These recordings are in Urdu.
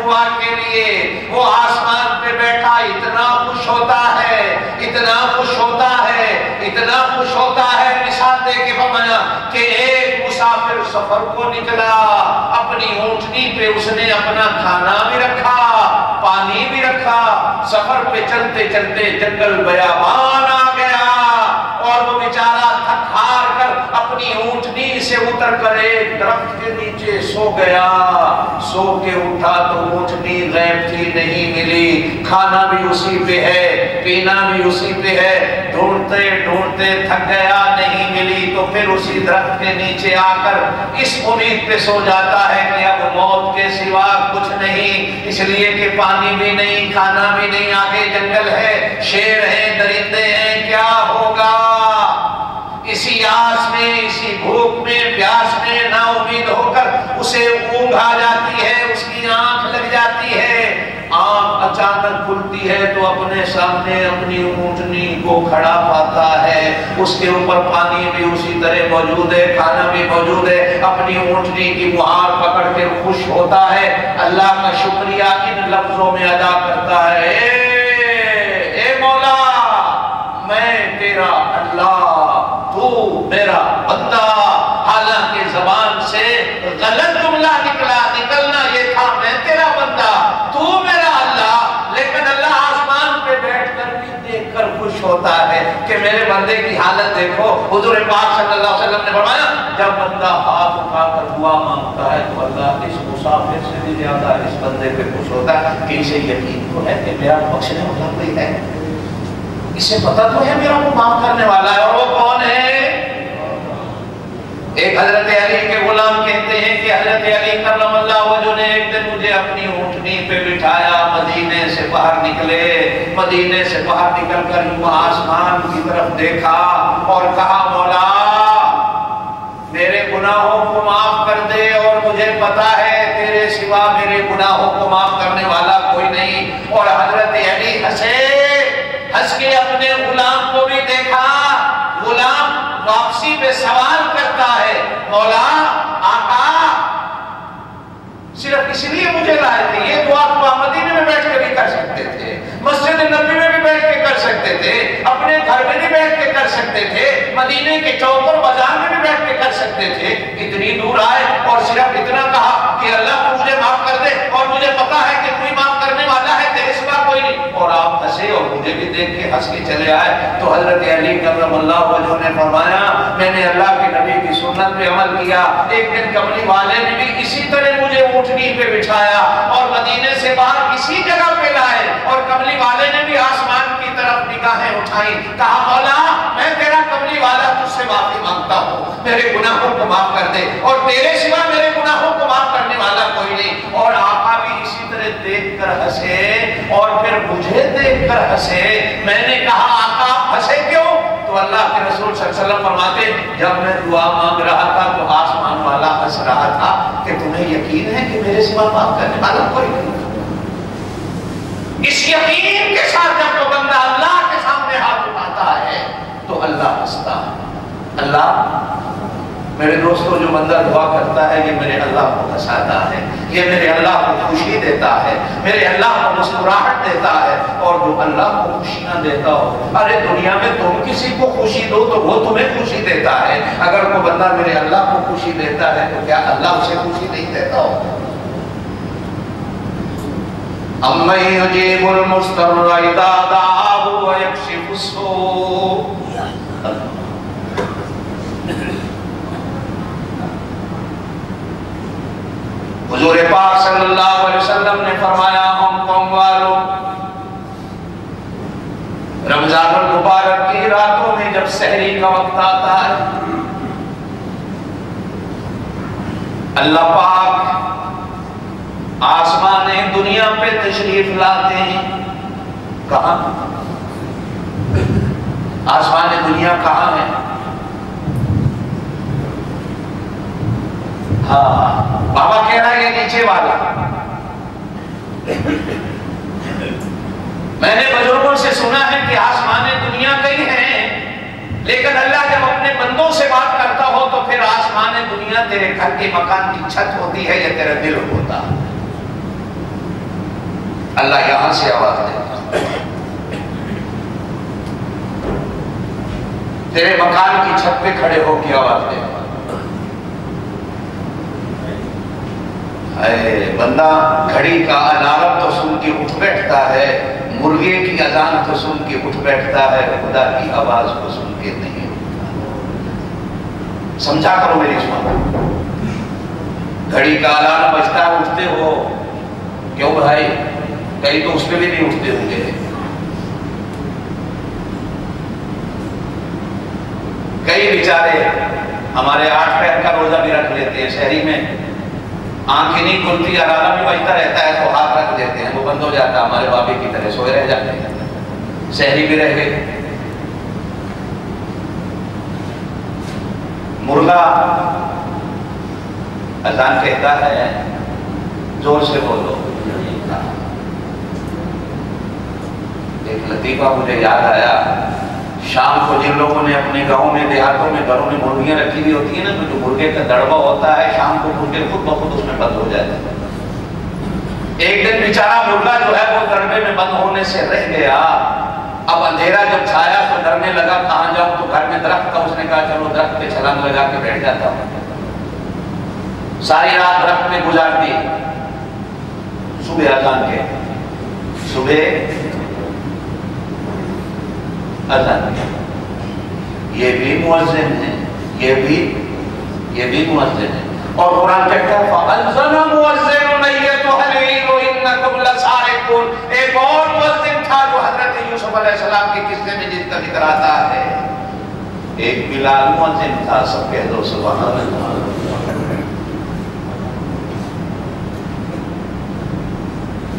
دعا کے لیے وہ آسمان پہ بیٹھا اتنا خوش ہوتا ہے، اتنا خوش ہوتا ہے، اتنا خوش ہوتا ہے، مثال دے کے فرمایا کہ ایک مسافر سفر کو نکلا، اپنی اونٹنی پہ اس نے اپنا کھانا بھی رکھا، پانی بھی رکھا، سفر پہ چلتے چلتے جنگل بیابان آ گیا اور وہ بیچارہ تھک ہار کر اپنی اونٹنی سے اتر کر ایک درخت کے نیچے سو گیا۔ سو کے اٹھا تو اونٹنی غائب تھی، نہیں ملی، کھانا بھی اسی پہ ہے، پینا بھی اسی پہ ہے، ڈھونڈتے ڈھونڈتے تھک گیا، نہیں ملی، تو پھر اسی درخت کے نیچے آ کر اس امید پہ سو جاتا ہے کہ اب موت کے سوا کچھ نہیں، اس لیے کہ پانی بھی نہیں، کھانا بھی نہیں، آگے جنگل ہے، شیر ہیں، درندے ہیں، کیا ہوگا؟ اسی آس میں، اسی بھوک میں، پیاس میں نا امید ہو کر اسے اونگ آ جاتی ہے، اس کی آنکھ لگ جاتی ہے، آنکھ اچانک کھلتی ہے تو اپنے سامنے اپنی اونٹنی کو کھڑا پاتا ہے، اس کے اوپر پانی بھی اسی طرح موجود ہے، کھانا بھی موجود ہے، اپنی اونٹنی کی مہار پکڑ کے خوش ہوتا ہے، اللہ کا شکریہ ان لفظوں میں ادا کرتا ہے، اے مولا میں تیرا اللہ، تو میرا بندہ۔ حالانکہ زبان سے غلط جملہ نکلنا یہ تھا میں تیرا بندہ، تو میرا اللہ، لیکن اللہ آسمان پہ بیٹھ کر بھی دیکھ کر خوش ہوتا ہے کہ میرے بندے کی حالت دیکھو۔ حضور پاک صلی اللہ علیہ وسلم نے فرمایا جب بندہ ہاتھ اٹھا کر دعا مانگتا ہے تو اللہ اس مسافر سے بھی زیادہ اس بندے پہ خوش ہوتا ہے کہ اسے یقین تو ہے کہ میرا بخشنے والا کوئی ہے، اسے پتہ تو ہے میرا وہ معاف کرنے والا ہے، اور وہ کون ہے؟ ایک حضرت علی کے غلام کہتے ہیں کہ حضرت علی کرم اللہ وجہ نے ایک دن مجھے اپنی اونٹنی پہ بٹھایا، مدینے سے باہر نکلے، مدینے سے باہر نکل کر یوں آسمان کی طرف دیکھا اور کہا مولا میرے گناہوں کو معاف کر دے، اور مجھے پتا ہے تیرے سوا میرے گناہوں کو معاف کرنے والا کوئی نہیں۔ اور حضرت علی ہنس کے اپنے غلام کو بھی دیکھا، غلام واپسی پہ سوال کرتا ہے مولا آقا صرف اس لیے مجھے لائے تھے، یہ دعا تو مدینے میں بیٹھ کے بھی کر سکتے تھے، مسجد نبی میں بھی بیٹھ کے کر سکتے تھے، اپنے گھر میں بھی بیٹھ کے کر سکتے تھے، مدینے کے چوک اور بازار میں بھی بیٹھ کے کر سکتے تھے، اتنی دور آئے اور صرف اتنا کہا کہ اللہ تو مجھے معاف کر دے، اور مجھے پتا ہے کہ کوئی معاف کرنے والا ہے تیرے سوا کوئی نہیں، اور آپ ہنسے اور مجھے بھی دیکھ کے ہنس کے چلے آئے۔ تو حضرت علی کرم اللہ وجہ نے فرمایا میں نے اللہ کے نبی کی سنت پہ عمل کیا، ایک دن کملی والے نے بھی اسی طرح مجھے اونٹنی پہ بٹھایا اور مدینے سے باہر اسی جگہ پہ لائے، اور کملی والے نے بھی آسمان کی طرف نگاہیں اٹھائیں، کہا مولا میں تیرا کملی والا تجھ سے معافی مانگتا ہوں، میرے گناہوں کو معاف کر دے، اور تیرے سوا میرے گناہوں کو معاف کرنے والا کوئی نہیں۔ اور آقا بھی اسی طرح دیکھ کر ہنسے اور پھر مجھے دیکھ کر ہنسے۔ میں نے کہا آقا آپ ہنسے کیوں؟ تو اللہ کے رسول صلی اللہ علیہ وسلم فرماتے جب میں دعا مانگ رہا تھا تو آسمان والا ہنس رہا تھا کہ تمہیں یقین ہے کہ میرے سوا معاف کرنے والا کوئی نہیں۔ اس یقین کے ساتھ جب تو بندہ اللہ کے سامنے ہاتھ اٹھاتا ہے تو اللہ ہنستا ہے۔ اللہ میرے دوستوں جو بندہ دعا کرتا ہے یہ میرے اللہ کو ہنساتا ہے، یہ میرے اللہ کو خوشی دیتا ہے، میرے اللہ کو مسکراہٹ دیتا ہے، اور جو اللہ کو خوشیاں دیتا ہو، ارے دنیا میں تم کسی کو خوشی دو تو وہ تمہیں خوشی دیتا ہے، اگر کوئی بندہ میرے اللہ کو خوشی دیتا ہے تو کیا اللہ اسے خوشی نہیں دیتا ہو؟ اَمَّن يُجِيبُ الْمُضْطَرَّ إِذَا دَعَاهُ وَيَكْشِفُ السُّوءَ۔ حضور پاک صلی اللہ علیہ وسلم نے فرمایا ہم قوم والوں رمضان المبارک کی راتوں میں جب سحری کا وقت آتا ہے اللہ پاک آسمان دنیا پہ تشریف لاتے ہیں۔ کہاں؟ آسمان دنیا کہاں ہے؟ ہاں بابا کہہ رہا ہے یہ نیچے والا۔ میں نے بزرگوں سے سنا ہے کہ آسمان دنیا کئی ہیں، لیکن اللہ جب اپنے بندوں سے بات کرتا ہو تو پھر آسمان دنیا تیرے گھر کے مکان کی چھت ہوتی ہے یا تیرا دل ہوتا ہے؟ اللہ یہاں سے آواز دیتا، تیرے مکان کی چھت پہ کھڑے ہو کے آواز دیتا۔ اے بندہ گھڑی کا الارم تو سن کے اٹھ بیٹھتا ہے، مرغے کی اذان تو سن کے اٹھ بیٹھتا ہے، خدا کی آواز کو سن کے نہیں اٹھتا۔ سمجھا کرو میری اس بات، گھڑی کا الارم بجتا ہے اٹھتے ہو کیوں بھائی؟ کہیں تو اس پہ بھی نہیں اٹھتے ہوں گے۔ کئی بیچارے ہمارے 8 پہر کا روزہ بھی رکھ لیتے ہیں، شہری میں آنکھیں نہیں کھلتی، الارم بھی بجتا رہتا ہے تو ہاتھ رکھ دیتے ہیں، وہ بند ہو جاتا ہے، ہمارے بابے کی طرح سوئے رہ جاتے ہیں، شہری بھی رہ گئے۔ مرغا اذان کہتا ہے، زور سے بولو۔ ایک لطیفہ مجھے یاد آیا، شام کو جن لوگوں نے اپنے گاؤں میں دیہاتوں میں گھروں میں مرغیاں رکھی ہوئی ہوتی ہیں نا، تو جو مرغے کا دڑبا ہوتا ہے شام کو مرغے خود بخود اس میں بند ہو جاتے ہیں۔ ایک دن بیچارہ مرغا جو ہے وہ دڑبے میں بند ہونے سے رہ گیا، اب اندھیرا جب چھایا تو ڈرنے لگا کہاں جاؤں، تو گھر میں درخت تھا، اس نے کہا چلو درخت پہ چھلانگ لگا کے بیٹھ جاتا ہوں۔ ساری رات درخت میں گزار دی، صبح اذان کے صبح اذان، یہ بھی مؤذن ہے، یہ بھی مؤذن ہے، اور قرآن کہتا ہے فَأَذَّنَ مُؤَذِّنٌ أَيَّتُهَا الْعِيرُ إِنَّكُمْ لَسَارِقُونَ۔ ایک اور مؤذن تھا جو حضرت یوسف علیہ السلام کے قصے میں جس کا ذکر آتا ہے، ایک بلال مؤذن تھا، سب کہہ دو سبحان اللہ۔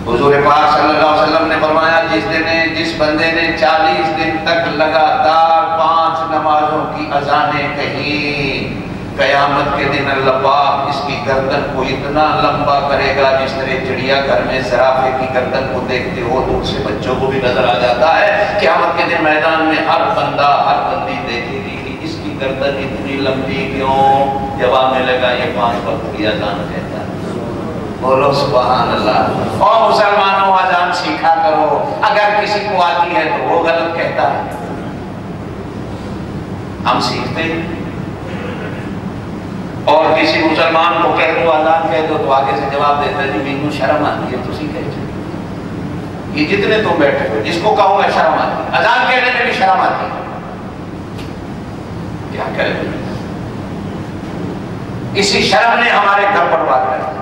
حضور پاک صلی اللہ علیہ وسلم نے فرمایا، جس بندے نے 40 دن تک لگاتار 5 نمازوں کی اذانیں کہیں، قیامت کے دن اللہ پاک اس کی گردن کو اتنا لمبا کرے گا جس طرح چڑیا گھر میں زرافے کی گردن کو دیکھتے ہو دور سے بچوں کو بھی نظر آ جاتا ہے۔ قیامت کے دن میدان میں ہر بندہ ہر بندی دیکھے گی کہ اس کی گردن اتنی لمبی کیوں؟ جواب ملے گا یہ 5 وقت کی اذان کہتا ہے۔ بولو سبحان اللہ۔ اور مسلمانوں اذان سیکھا کرو، اگر کسی کو آتی ہے تو وہ غلط کہتا ہے، ہم سیکھتے ہیں، اور کسی مسلمان کو کہہ دو اذان کہہ دو تو آگے سے جواب دیتا ہے جی مینوں شرم آتی ہے، تسی کہہ جائے، یہ جتنے تم بیٹھے ہو جس کو کہوں گا شرم آتی ہے، اذان کہنے میں بھی شرم آتی ہے، کیا کریں؟ اسی شرم نے ہمارے گھر برباد کر دیا۔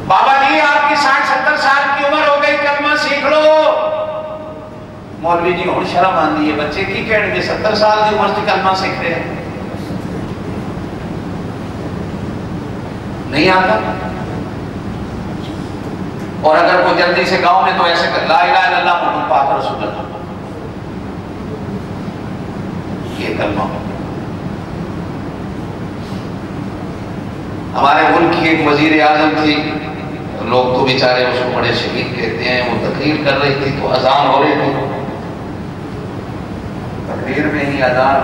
بابا جی آپ کی 60-70 سال کی عمر ہو گئی، کلمہ سیکھ لو۔ مولوی جی ہوں شرم آندی ہے، بچے کی کہنے گے 70 سال کی عمر سے کلمہ سیکھ رہے ہیں، نہیں آتا۔ اور اگر کوئی جلدی سے گاؤں میں تو ایسے کر لا الہ الا اللہ محمد پاک رسول اللہ، یہ کلمہ۔ ہمارے ملک کی ایک وزیر اعظم تھی، لوگ تو بیچارے اس کو بڑے شہید کہتے ہیں، وہ تقریر کر رہی تھی تو اذان ہو رہی تھی، تقریر میں ہی اذان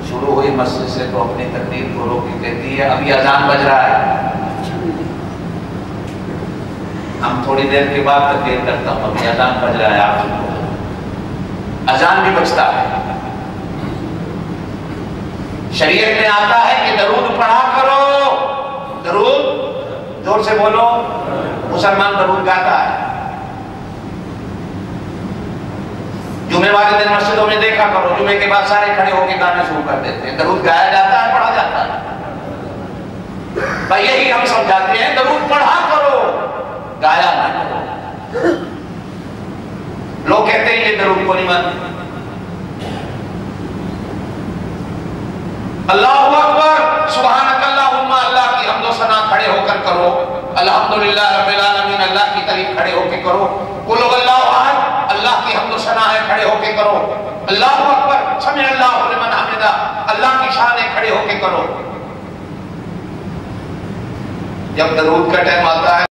شروع ہوئی مسجد سے، تو اپنی تقریر کو روک کے کہتی ہے ابھی اذان بج رہا ہے، ہم تھوڑی دیر کے بعد تقریر کرتا ہوں، ابھی اذان بج رہا ہے، آپ چپ۔ اذان بھی بجتا ہے۔ شریعت میں آتا ہے کہ درود پڑھا کرو، درود زور سے بولو، مسلمان درود گاتا ہے۔ جمعے والے دن مسجدوں میں دیکھا کرو، جمعے کے بعد سارے کھڑے ہو کے گانا شروع کر دیتے ہیں، درود گایا جاتا ہے، پڑھا جاتا ہے۔ بھائی یہی ہم سمجھاتے ہیں، درود پڑھا کرو، گایا نہ کرو۔ لوگ کہتے ہیں یہ درود کو نہیں مانتے۔ اللہ اکبر، سبحانک اللہم، اللہ کی حمد و ثنا کھڑے ہو کر کرو، الحمدللہ رب العالمین، اللہ کی تعریف کھڑے ہو کے کرو، قل هو اللہ احد، اللہ کی حمد و ثنا ہے کھڑے ہو کے کرو، اللہ اکبر، سمع اللہ لمن حمدہ، اللہ کی شان ہے کھڑے ہو کے کرو۔ جب درود کا ٹائم آتا ہے